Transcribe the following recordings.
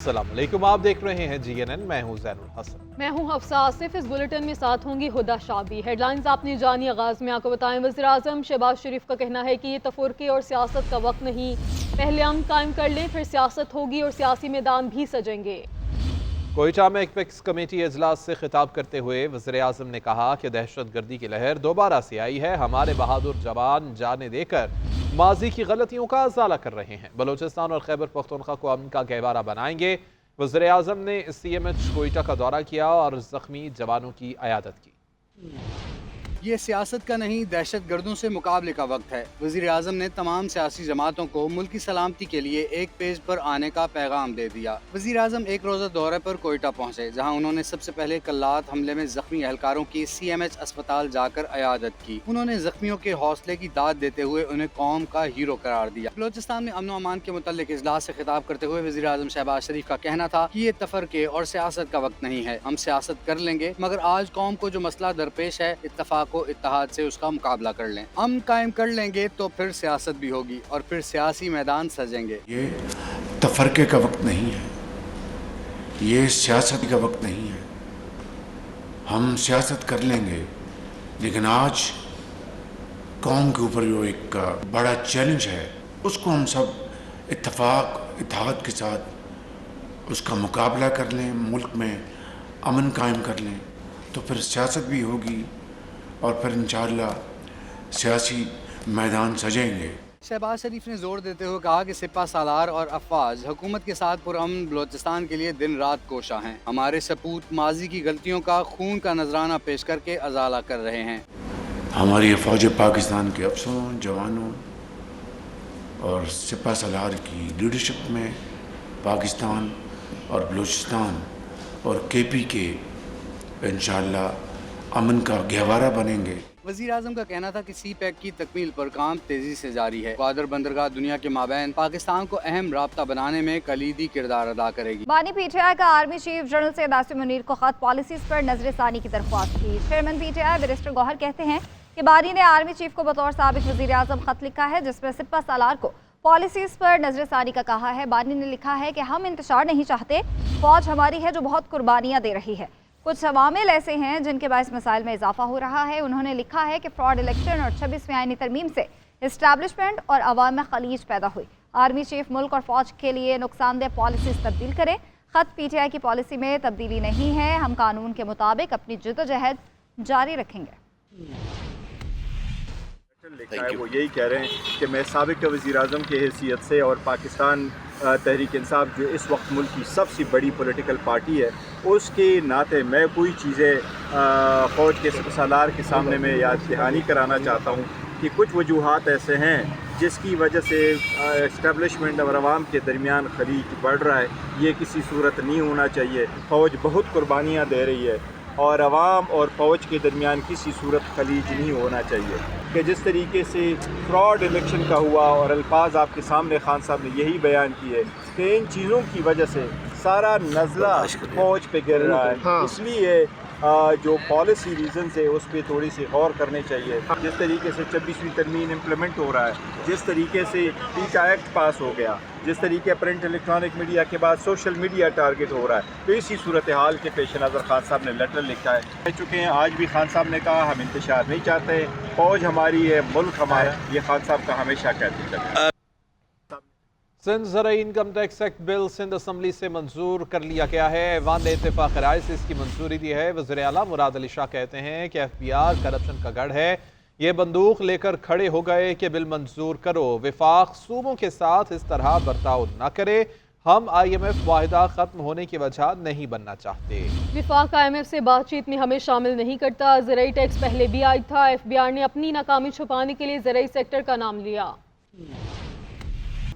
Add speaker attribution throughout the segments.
Speaker 1: अस्सलाम वालेकुम, आप देख रहे हैं GNN। मैं हूं ज़ैनुल हसन।
Speaker 2: मैं हूं हफ्सा आसिफ। इस बुलेटिन में साथ होंगी हुदा शाबी। हेडलाइंस आपने जानी, आगाज में आपको बताएं। वज़ीर-ए-आज़म शहबाज शरीफ का कहना है कि ये तफुर्के और सियासत का वक्त नहीं, पहले अमन कायम कर लें, फिर सियासत होगी और सियासी मैदान भी सजेंगे।
Speaker 1: कोयटा में एपेक्स कमेटी इजलास से खिताब करते हुए वज़ीर-ए-आज़म ने कहा कि दहशत गर्दी की लहर दोबारा से आई है। हमारे बहादुर जवान जाने देकर माजी की गलतियों का अजाला कर रहे हैं। बलोचिस्तान और खैबर पख्तूनख्वा को अमन का गहवारा बनाएंगे। वज़ीर-ए-आज़म ने CMH कोयटा का दौरा किया और जख्मी जवानों की अयादत की।
Speaker 3: ये सियासत का नहीं, दहशत गर्दों से मुकाबले का वक्त है। वज़ीर-ए-आज़म ने तमाम सियासी जमातों को मुल्क की सलामती के लिए एक पेज पर आने का पैगाम दे दिया। वज़ीर-ए-आज़म एक रोज़ा दौरे पर कोयटा पहुँचे, जहाँ उन्होंने सबसे पहले कल्लात हमले में जख्मी एहलकारों की CMH अस्पताल जाकर अयादत की। उन्होंने जख्मियों के हौसले की दाद देते हुए उन्हें कौम का हीरो करार दिया। बलोचिस्तान में अमन अमान के मुतल्लिक इजलास से खिताब करते हुए वज़ीर-ए-आज़म शहबाज शरीफ का कहना था कि ये तफरके और सियासत का वक्त नहीं है। हम सियासत कर लेंगे, मगर आज कौम को जो मसला दरपेश है, इत्तफाक व इत्तेहाद से उसका मुकाबला कर लें। हम कायम कर लेंगे तो फिर सियासत भी होगी और फिर सियासी मैदान सजेंगे।
Speaker 4: ये तफरके का वक्त नहीं है, ये सियासत का वक्त नहीं है। हम सियासत कर लेंगे, लेकिन आज कौम के ऊपर जो एक बड़ा चैलेंज है, उसको हम सब इत्तेफाक इत्तेहाद के साथ उसका मुकाबला कर लें, मुल्क में अमन कायम कर लें, तो फिर सियासत भी होगी और फिर इंशाअल्लाह सियासी मैदान सजेंगे।
Speaker 3: शहबाज शरीफ ने जोर देते हुए कहा कि सिपा सालार और अफवाज हुकूमत के साथ पुरअमन बलोचिस्तान के लिए दिन रात कोशा हैं। हमारे सपूत माजी की गलतियों का खून का नजराना पेश करके अजाला कर रहे हैं।
Speaker 4: हमारी फ़ौज पाकिस्तान के अफसरों, जवानों और सिपा सालार की लीडरशिप में पाकिस्तान और बलूचिस्तान और KP के इंशाअल्लाह अमन का गहवारा बनेंगे।
Speaker 3: वज़ीर-ए-आज़म का कहना था कि CPEC की तकमील पर काम तेजी से जारी है। ग्वादर बंदरगाह दुनिया के माबैन पाकिस्तान को अहम राब्ता बनाने में कलीदी किरदार अदा करेगी।
Speaker 5: बानी PTI का army chief general Syed Asim Munir को खत पॉलिसीज पर नजरसानी की दरख्वास्त की। चेयरमैन PTI बैरिस्टर गौहर कहते हैं कि बानी ने आर्मी चीफ को बतौर साबिक वज़ीर-ए-आज़म खत लिखा है, जिसमें सिपा सालार को पॉलिसीज पर नजरसानी का कहा है। बानी ने लिखा है कि हम इंतशार नहीं चाहते, फौज हमारी है जो बहुत कुर्बानियाँ दे रही है। कुछ अवामिल ऐसे हैं जिनके बायस मसाइल में इजाफा हो रहा है। उन्होंने लिखा है कि फ्रॉड इलेक्शन और 26वीं आईनी तरमीम से इस्टेब्लिशमेंट और अवाम में खलीज पैदा हुई। आर्मी चीफ मुल्क और फौज के लिए नुकसानदेह पॉलिसीज तब्दील करें। खत PTI की पॉलिसी में तब्दीली नहीं है, हम कानून के मुताबिक अपनी जद्दोजहद जारी रखेंगे।
Speaker 6: लिखा है वो यही कह रहे हैं कि मैं साबिक वज़ीर-ए-आज़म की हैसियत से और पाकिस्तान तहरीक इंसाफ जो इस वक्त मुल्क की सबसे बड़ी पॉलिटिकल पार्टी है, उसके नाते मैं कोई चीज़ें फ़ौज के सालार के सामने में याद दहानी कराना चाहता हूँ कि कुछ वजूहात ऐसे हैं जिसकी वजह से इस्टेब्लिशमेंट और आवाम के दरमियान खलीज बढ़ रहा है। ये किसी सूरत नहीं होना चाहिए। फ़ौज बहुत कुर्बानियाँ दे रही है और आवाम और फ़ौज के दरमियान किसी सूरत खलीज नहीं होना चाहिए। कि जिस तरीके से फ्रॉड इलेक्शन का हुआ और अल्फाज आपके सामने खान साहब ने यही बयान किए कि इन चीज़ों की वजह से सारा नज़ला फ़ौज पे गिर रहा है। इसलिए जो पॉलिसी रीज़न है उस पर थोड़ी सी गौर करनी चाहिए। जिस तरीके से 26वीं तरमीम इम्प्लीमेंट हो रहा है, जिस तरीके से PICA एक्ट पास हो गया, जिस तरीके प्रिंट इलेक्ट्रॉनिक मीडिया के बाद सोशल मीडिया टारगेट हो रहा है, तो इसी सूरत हाल के पेश नज़र खान साहब ने लेटर लिखा है। कह चुके हैं, आज भी खान साहब ने कहा हम इंतशार नहीं चाहते, फ़ौज हमारी है, मुल्क हमारा। ये खान साहब का हमेशा कहते चले।
Speaker 1: सिंध ज़राई income tax act bill Sindh assembly से मंजूर कर लिया गया है। ऐवान ने इत्तेफाक राय से इसकी मंजूरी दी है। वज़ीर आला मुराद अली शाह कहते हैं कि FBR करप्शन का गढ़ है, ये बंदूक लेकर खड़े हो गए कि बिल मंजूर करो। विफाक सूबों के साथ इस तरह बर्ताव न करे। हम IMF वाहिदा खत्म होने की वजह नहीं बनना चाहते।
Speaker 2: विफाक IMF से बातचीत में हमें शामिल नहीं करता। ज़राई टैक्स पहले भी आया था। FBR ने अपनी नाकामी छुपाने के लिए ज़राई सेक्टर का नाम लिया।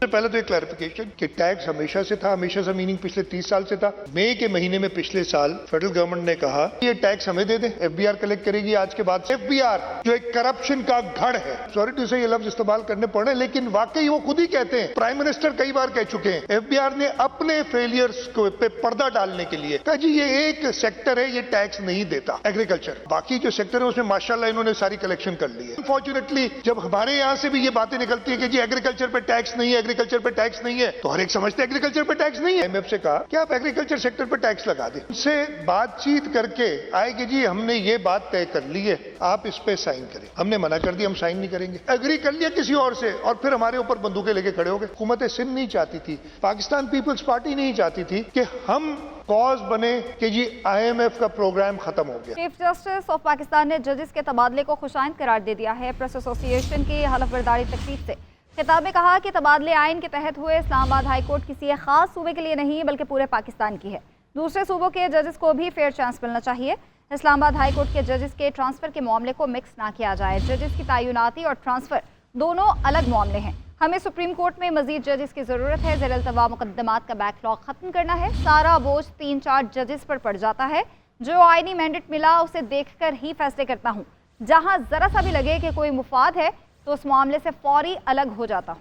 Speaker 7: पहले तो एक क्लैरिफिकेशन कि टैक्स हमेशा से था, हमेशा से मीनिंग पिछले 30 साल से था। मई के महीने में पिछले साल फेडरल गवर्नमेंट ने कहा ये टैक्स हमें दे दें, FBR कलेक्ट करेगी। आज के बाद FBR जो एक करप्शन का गढ़ है, सॉरी टू से ये लफ्ज इस्तेमाल करने पड़े, लेकिन वाकई वो खुद ही कहते हैं, प्राइम मिनिस्टर कई बार कह चुके हैं, FBR ने अपने फेलियर्स को पे पर्दा डालने के लिए कहा जी ये एक सेक्टर है, ये टैक्स नहीं देता, एग्रीकल्चर। बाकी जो सेक्टर है उसमें माशाल्लाह इन्होंने सारी कलेक्शन कर ली है। अनफॉर्चुनेटली जब हमारे यहाँ से भी ये बातें निकलती है कि जी एग्रीकल्चर पे टैक्स नहीं है, एग्रीकल्चर पे टैक्स नहीं है, तो हर एक समझते एग्रीकल्चर पे टैक्स नहीं है। IMF से कहा कि आप एग्रीकल्चर सेक्टर पे टैक्स लगा दें, उससे बातचीत करके आए कि जी हमने ये बात तय कर ली है, आप इस पे साइन करें। हमने मना कर दिया, हम साइन नहीं करेंगे। एग्री कर लिया किसी और से और फिर हमारे ऊपर बंदूकें लेके खड़े हो गए। हुकूमत सिंध नहीं चाहती थी, पाकिस्तान पीपल्स पार्टी नहीं चाहती थी कि हम कॉज बने कि जी IMF का प्रोग्राम खत्म हो गया।
Speaker 5: चीफ जस्टिस ऑफ पाकिस्तान ने जजेस के तबादले को खुशाइंद करार दे दिया है। प्रेस एसोसिएशन की हलफबरदारी तकरीब से खिताब में कहा कि तबादले आइन के तहत हुए। इस्लामाबाद हाई कोर्ट किसी एक खास सूबे के लिए नहीं बल्कि पूरे पाकिस्तान की है। दूसरे सूबों के जजेस को भी फेयर चांस मिलना चाहिए। इस्लामाबाद हाई कोर्ट के जजेस के ट्रांसफ़र के मामले को मिक्स ना किया जाए। जजेस की तैनाती और ट्रांसफ़र दोनों अलग मामले हैं। हमें सुप्रीम कोर्ट में मजीद जजेस की ज़रूरत है। ज़ेर-ए-इल्तवा मुकदमात का बैकलॉग ख़त्म करना है। सारा बोझ 3-4 जजेस पर पड़ जाता है। जो आईनी मैंडेट मिला उसे देखकर ही फैसले करता हूँ। जहाँ ज़रा सा भी लगे कि कोई मुफाद है तो उस मामले से फौरी अलग हो जाता हूँ।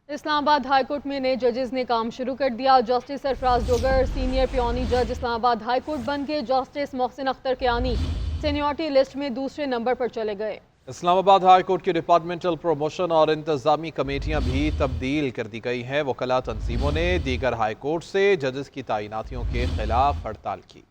Speaker 2: इस्लामाबाद हाई कोर्ट में नए जजेस ने काम शुरू कर दिया। Justice Sarfraz Dogar senior puisne जज इस्लामाबाद हाई कोर्ट बन गए। Justice Mohsin Akhtar Kiani seniority list में दूसरे नंबर पर चले गए।
Speaker 1: इस्लामाबाद हाई कोर्ट की डिपार्टमेंटल प्रमोशन और इंतजामी कमेटियां भी तब्दील कर दी गई हैं। वकला तंजीमों ने दीगर हाई कोर्ट से जजेस की तैनातियों के खिलाफ हड़ताल की।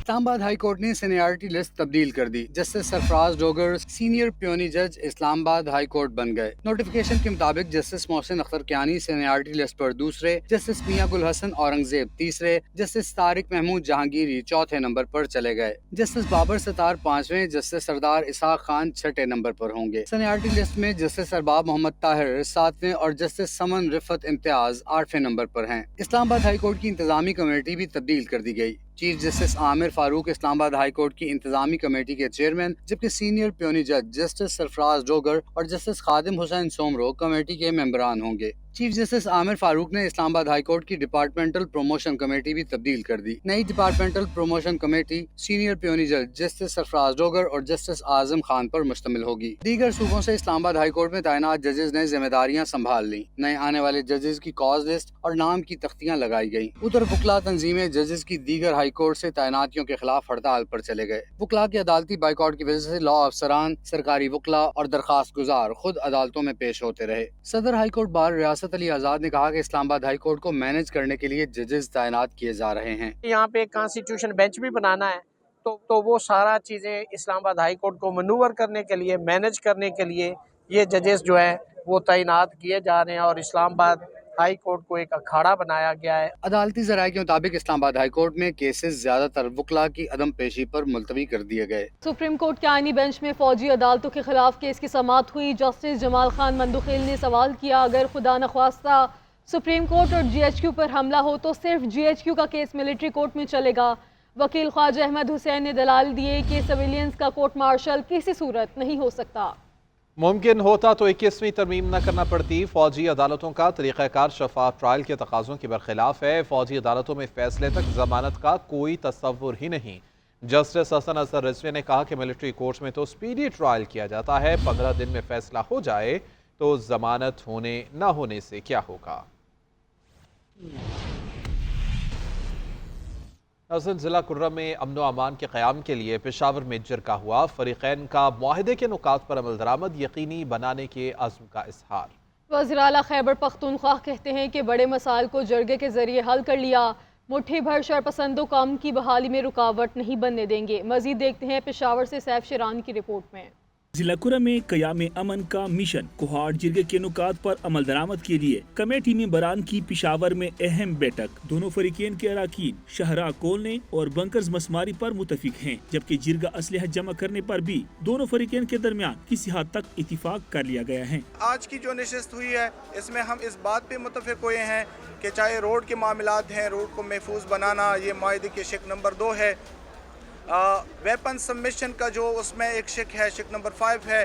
Speaker 3: इस्लामाबाद हाई कोर्ट ने सीनियरिटी लिस्ट तब्दील कर दी। Justice Sarfraz Dogar senior puisne जज इस्लामाबाद हाई कोर्ट बन गए। नोटिफिकेशन के मुताबिक justice Mohsin Akhtar Kiani seniority list पर दूसरे, जस्टिस मियां गुल हसन औरंगजेब तीसरे, जस्टिस तारिक महमूद जहांगीरी चौथे नंबर पर चले गए। जस्टिस बाबर सतार 5वें, जस्टिस सरदार इसाक खान 6ठे नंबर पर होंगे। सीनियरिटी लिस्ट में जस्टिस अरबाब मोहम्मद ताहिर 7वें और जस्टिस समन रिफत इम्तियाज 8वें नंबर पर हैं। इस्लामाबाद हाई कोर्ट की इंतजामी कमेटी भी तब्दील कर दी गई। Chief justice Aamir Farooq Islamabad high Court की इंतजामी कमेटी के चेयरमैन, जबकि सीनियर पियोनी जज जस्टिस सरफराज डोगर और जस्टिस खादिम हुसैन सोमरो कमेटी के मेंबरान होंगे। चीफ जस्टिस आमिर फारूक ने इस्लामाबाद हाई कोर्ट की डिपार्टमेंटल प्रमोशन कमेटी भी तब्दील कर दी। नई departmental promotion committee senior puisne जज जस्टिस सरफराज डोगर और जस्टिस आजम खान पर मुश्तमिल होगी। दीगर सूबों से इस्लामाबाद हाई कोर्ट में तैनात जजेस ने जिम्मेदारियां संभाल ली। नए आने वाले जजेस की कॉज लिस्ट और नाम की तख्तियां लगाई गई। उधर वकला तंजीमें जजेस की दीगर हाई कोर्ट से तैनातियों के खिलाफ हड़ताल पर चले गए। वकला के अदालती बाइकआउट की वजह से लॉ अफसरान, सरकारी वकला और दरखास्त गुजार खुद अदालतों में पेश होते रहे। सदर हाई कोर्ट बार रियासत अली आजाद ने कहा कि इस्लामाबाद हाई कोर्ट को मैनेज करने के लिए जजेस तैनात किए जा रहे हैं।
Speaker 8: यहाँ पे कॉन्स्टिट्यूशन बेंच भी बनाना है तो वो सारा चीज़ें इस्लामाबाद हाई कोर्ट को मनूवर करने के लिए, मैनेज करने के लिए ये जजेस जो है वो तैनात किए जा रहे हैं और इस्लामाबाद हाई कोर्ट को एक अखाड़ा बनाया गया है।
Speaker 3: अदालती ज़राए के मुताबिक इस्लामाबाद हाई कोर्ट में केसेस ज्यादातर वकला की अदम पेशी पर मुलतवी कर दिए गए।
Speaker 2: सुप्रीम कोर्ट के आईनी बेंच में फौजी अदालतों के खिलाफ केस की समाअत हुई। जस्टिस जमाल खान मंदुखेल ने सवाल किया, अगर खुदा न ख्वास्ता सुप्रीम कोर्ट और GHQ पर हमला हो तो सिर्फ GHQ का केस मिलिट्री कोर्ट में चलेगा। वकील ख्वाजा अहमद हुसैन ने दलाल दिए कि सिविलियंस का कोर्ट मार्शल किसी सूरत नहीं हो सकता।
Speaker 1: मुमकिन होता तो 21वीं तरमीम न करना पड़ती। फौजी अदालतों का तरीक़ाकार शफाफ ट्रायल के तकाज़ों के बरखिलाफ है। फौजी अदालतों में फैसले तक जमानत का कोई तसव्वुर ही नहीं। जस्टिस हसन अजहर रिजवी ने कहा कि मिलिट्री कोर्ट में तो स्पीडी ट्रायल किया जाता है, 15 दिन में फैसला हो जाए तो जमानत होने न होने से क्या होगा। हसन ज़िला कुर्रा में अमन व अमान के क़याम के लिए पेशावर में जरका हुआ। फ़रीक़ैन का मुआहदे के नुकात पर अमल दरामद यकीनी बनाने के अज़्म का इज़हार।
Speaker 2: वज़ीर आला खैबर पख्तूनख्वा कहते हैं कि बड़े मसाइल को जरगे के जरिए हल कर लिया। मुट्ठी भर शरपसंदों काम की बहाली में रुकावट नहीं बनने देंगे। मज़ीद देखते हैं पेशावर से सैफ शिरान की रिपोर्ट में।
Speaker 9: जिला कुर्रा में क़याम अमन का मिशन कोहाड़ जिरगे के नुकात पर अमल दरामद के लिए कमेटी मेंबरान की पेशावर में अहम बैठक। दोनों फरीकेन के अराकीन शहरा खोलने और बंकर्स मसमारी पर मुतफिक हैं, जबकि जिरगा असलहा जमा करने पर भी दोनों फरीकेन के दरमियान किसी हद तक इत्तिफाक कर लिया गया है।
Speaker 10: आज की जो नशिस्त हुई है इसमें हम इस बात पे मुतफिक हुए हैं कि चाहे रोड के मामलात हैं, रोड को महफूज बनाना, ये माहिदे के शिक नंबर 2 है। वेपन सबमिशन का जो उसमें एक शिक है, शिक नंबर 5 है,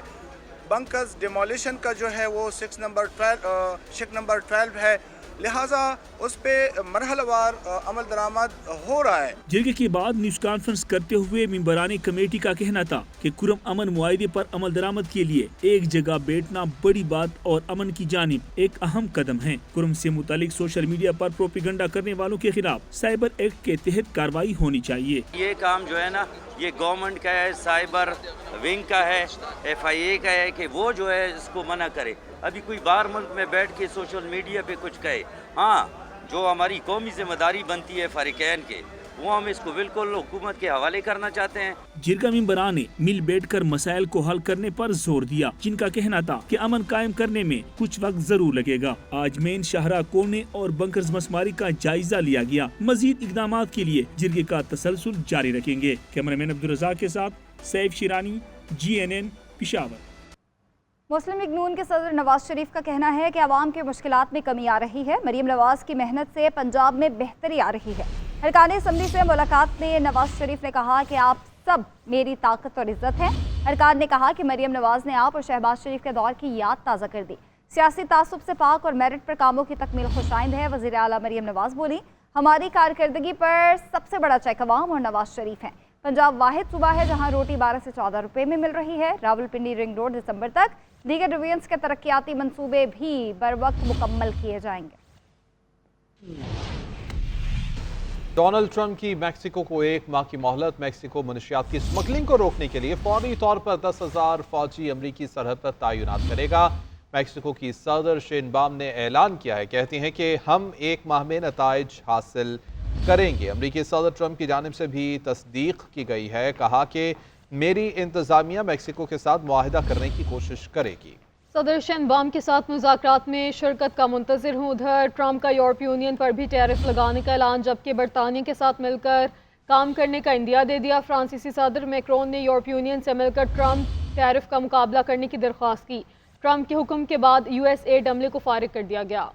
Speaker 10: बंकर्स डिमोलिशन का जो है वो शिक नंबर 12 है, लिहाजा उस पे मरहलवार अमल दरामद हो रहा है।
Speaker 9: जरगे के बाद न्यूज कॉन्फ्रेंस करते हुए मेंबरान कमेटी का कहना था कि कुरम अमन मुआहदे पर अमल दरामद के लिए एक जगह बैठना बड़ी बात और अमन की जानिब एक अहम कदम है। कुरम से मुतालिक सोशल मीडिया पर प्रोपेगेंडा करने वालों के खिलाफ साइबर एक्ट के तहत कार्रवाई होनी चाहिए।
Speaker 11: ये काम जो है ना, ये गवर्नमेंट का है, साइबर विंग का है, FIA का है कि वो जो है इसको मना करे। अभी कोई बाहर मुल्क में बैठ के सोशल मीडिया पे कुछ कहे, हाँ जो हमारी कौमी जिम्मेदारी बनती है फरीकैन के, वो हम इसको बिल्कुल हुकूमत के हवाले करना चाहते हैं।
Speaker 9: जिरगा मेंबरान ने मिल बैठकर मसाइल को हल करने पर जोर दिया, जिनका कहना था कि अमन कायम करने में कुछ वक्त जरूर लगेगा। आज मेन शाहरा कोने और बंकर्स मसमारी का जायजा लिया गया। मजीद इकदाम के लिए जिरगे का तसलसल जारी रखेंगे। कैमरामैन अब्दुल रज़ाक के साथ सैफ शिरानी, GNN पेशावर।
Speaker 5: मुस्लिम लीग नून के सदर नवाज शरीफ का कहना है कि आवाम की मुश्किलात में कमी आ रही है। मरीम नवाज की मेहनत से पंजाब में बेहतरी आ रही है। अरकान असम्बली से मुलाकात में नवाज शरीफ ने कहा कि आप सब मेरी ताकत और इज्जत हैं। अरकान ने कहा कि मरीम नवाज ने आप और शहबाज शरीफ के दौर की याद ताज़ा कर दी। सियासी तासुब से पाक और मेरिट पर कामों की तकमील खुशाइंद है। वज़ीर आला मरीम नवाज बोली, हमारी कारकर्दगी पर सबसे बड़ा चेक अवाम और नवाज शरीफ हैं। पंजाब वाहिद सूबा है जहाँ रोटी 12 से 14 रुपए में मिल रही है। रावलपिंडी रिंग रोड दिसंबर तक, दीगर डिवीजन्स के तरक्याती मंसूबे भी बर वक्त मुकम्मल किए जाएंगे।
Speaker 1: डोनाल्ड ट्रंप की मैक्सिको को 1 माह की मोहलत। मैक्सिको मनशियात की स्मगलिंग को रोकने के लिए फौरी तौर पर 10,000 फौजी अमरीकी सरहद पर तैनात करेगा। मैक्सिको की सदर शेनबाम ने ऐलान किया है, कहती हैं कि हम 1 माह में नताइज हासिल करेंगे। अमरीकी सदर ट्रंप की जानिब से भी तस्दीक की गई है, कहा कि मेरी इंतजामिया मैक्सिको के साथ मुआहिदा करने की कोशिश करेगी।
Speaker 2: सदर शेनबाम के साथ मुज़ाकरात में शिरकत का मुंतज़िर हूँ। उधर ट्रंप का यूरोपीय यूनियन पर भी टैरिफ लगाने का ऐलान, जबकि बरतानिया के साथ मिलकर काम करने का इंदिया दे दिया। फ्रांसीसी सदर मैक्रोन ने यूरोपीय यूनियन से मिलकर ट्रंप टैरिफ का मुकाबला करने की दरख्वास्त की। ट्रंप के हुक्म के बाद USAID अमले को फारिग कर दिया गया।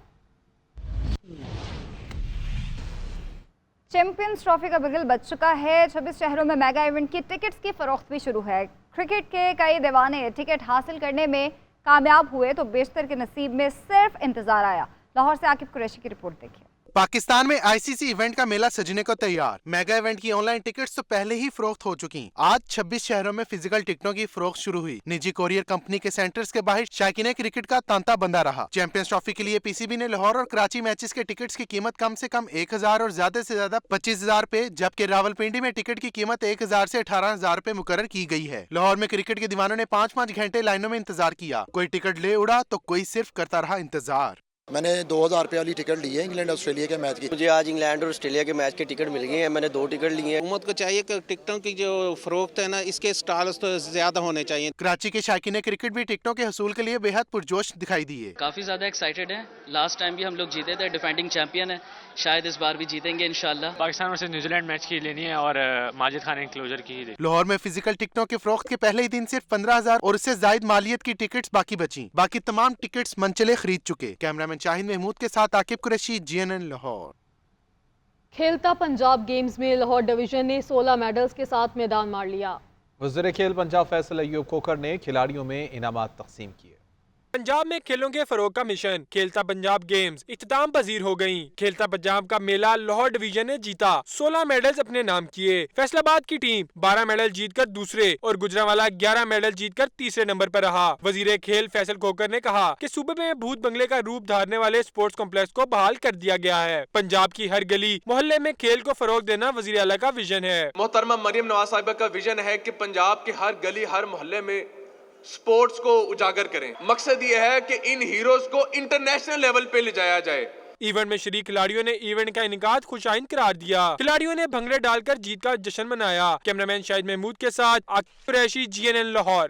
Speaker 5: चैंपियंस ट्रॉफी का बिगल बच चुका है। 26 शहरों में मेगा इवेंट की टिकट्स की फरोख्त भी शुरू है। क्रिकेट के कई दीवाने टिकट हासिल करने में कामयाब हुए तो बेशतर के नसीब में सिर्फ इंतजार आया। लाहौर से आकिब कुरैशी की रिपोर्ट देखिए।
Speaker 12: पाकिस्तान में ICC इवेंट का मेला सजने को तैयार। मेगा इवेंट की ऑनलाइन टिकट्स तो पहले ही फरोख्त हो चुकी। आज 26 शहरों में फिजिकल टिकटों की फरोख्त शुरू हुई। निजी कोरियर कंपनी के सेंटर्स के बाहर शायकीन क्रिकेट का तांता बंधा रहा। चैंपियंस ट्रॉफी के लिए PCB ने लाहौर और कराची मैचेस के टिकट्स की कीमत कम से कम 1,000 और ज्यादा से ज्यादा 25,000 रुपए, जबकि रावलपिंडी में टिकट की कीमत 1,000 से 18,000 रुपए मुकर्रर की गई है। लाहौर में क्रिकेट के दीवानों ने 5-5 घंटे लाइनों में इंतजार किया। कोई टिकट ले उड़ा तो कोई सिर्फ करता रहा इंतजार।
Speaker 13: मैंने 2,000 रुपये वाली टिकट ली है इंग्लैंड ऑस्ट्रेलिया के मैच की। मुझे आज इंग्लैंड और ऑस्ट्रेलिया के मैच की टिकट मिल गई है। मैंने 2 टिकट ली हैं।
Speaker 14: हुकूमत को चाहिए कि टिकटों की जो फरोख्त है ना, इसके स्टॉल्स तो ज्यादा होने चाहिए।
Speaker 12: कराची के शायकीन क्रिकेट भी टिकटों के हसूल के लिए बेहद पुरजोश दिखाई दिए।
Speaker 15: काफी ज्यादा एक्साइटेड है। लास्ट टाइम भी हम लोग जीते थे, डिफेंडिंग चैंपियन है, शायद इस बार भी जीतेंगे इंशाल्लाह।
Speaker 16: पाकिस्तान वर्सेस न्यूजीलैंड मैच की लेनी है और माजिद खान एनक्लोजर की ही।
Speaker 12: लाहौर में फिजिकल टिकटों की फरोख्त के पहले ही दिन सिर्फ 15,000 और उससे जायद मालियत की टिकट्स बाकी बची। बाकी तमाम टिकट्स मनचले खरीद चुके। कैमरामैन शाहिद महमूद के साथ आकिब कुरैशी, GNN लाहौर।
Speaker 2: खेलता पंजाब गेम्स में लाहौर डिवीजन ने 16 मेडल्स के साथ मैदान मार लिया।
Speaker 1: वज़ीर खेल पंजाब फैसल अय्यूब कोकर ने खिलाड़ियों में इनामात तकसीम किए।
Speaker 17: पंजाब में खेलों के फरोग का मिशन खेलता पंजाब गेम्स इख्तिताम पजीर हो गयी। खेलता पंजाब का मेला लाहौर डिवीजन ने जीता, 16 मेडल्स अपने नाम किए। फैसलाबाद की टीम 12 मेडल जीतकर दूसरे और गुजरांवाला 11 मेडल जीतकर तीसरे नंबर पर रहा। वजीर खेल फैसल कोकर ने कहा कि सूबे में भूत बंगले का रूप धारने वाले स्पोर्ट्स कॉम्प्लेक्स को बहाल कर दिया गया है। पंजाब की हर गली मोहल्ले में खेल को फरोग देना वजीर आला का विजन है।
Speaker 18: मोहतरमा मरियम नवाज साहिबा का विजन है कि पंजाब की हर गली हर मोहल्ले में स्पोर्ट्स को उजागर करें। मकसद ये है कि इन हीरोज को इंटरनेशनल लेवल पे ले जाया जाए।
Speaker 17: इवेंट में शरीक खिलाड़ियों ने इवेंट का इनेकाद खुशाइंद करार दिया। खिलाड़ियों ने भंगड़े डालकर जीत का जश्न मनाया। कैमरामैन शाहिद महमूद के साथ आकिब कुरैशी, GNN लाहौर।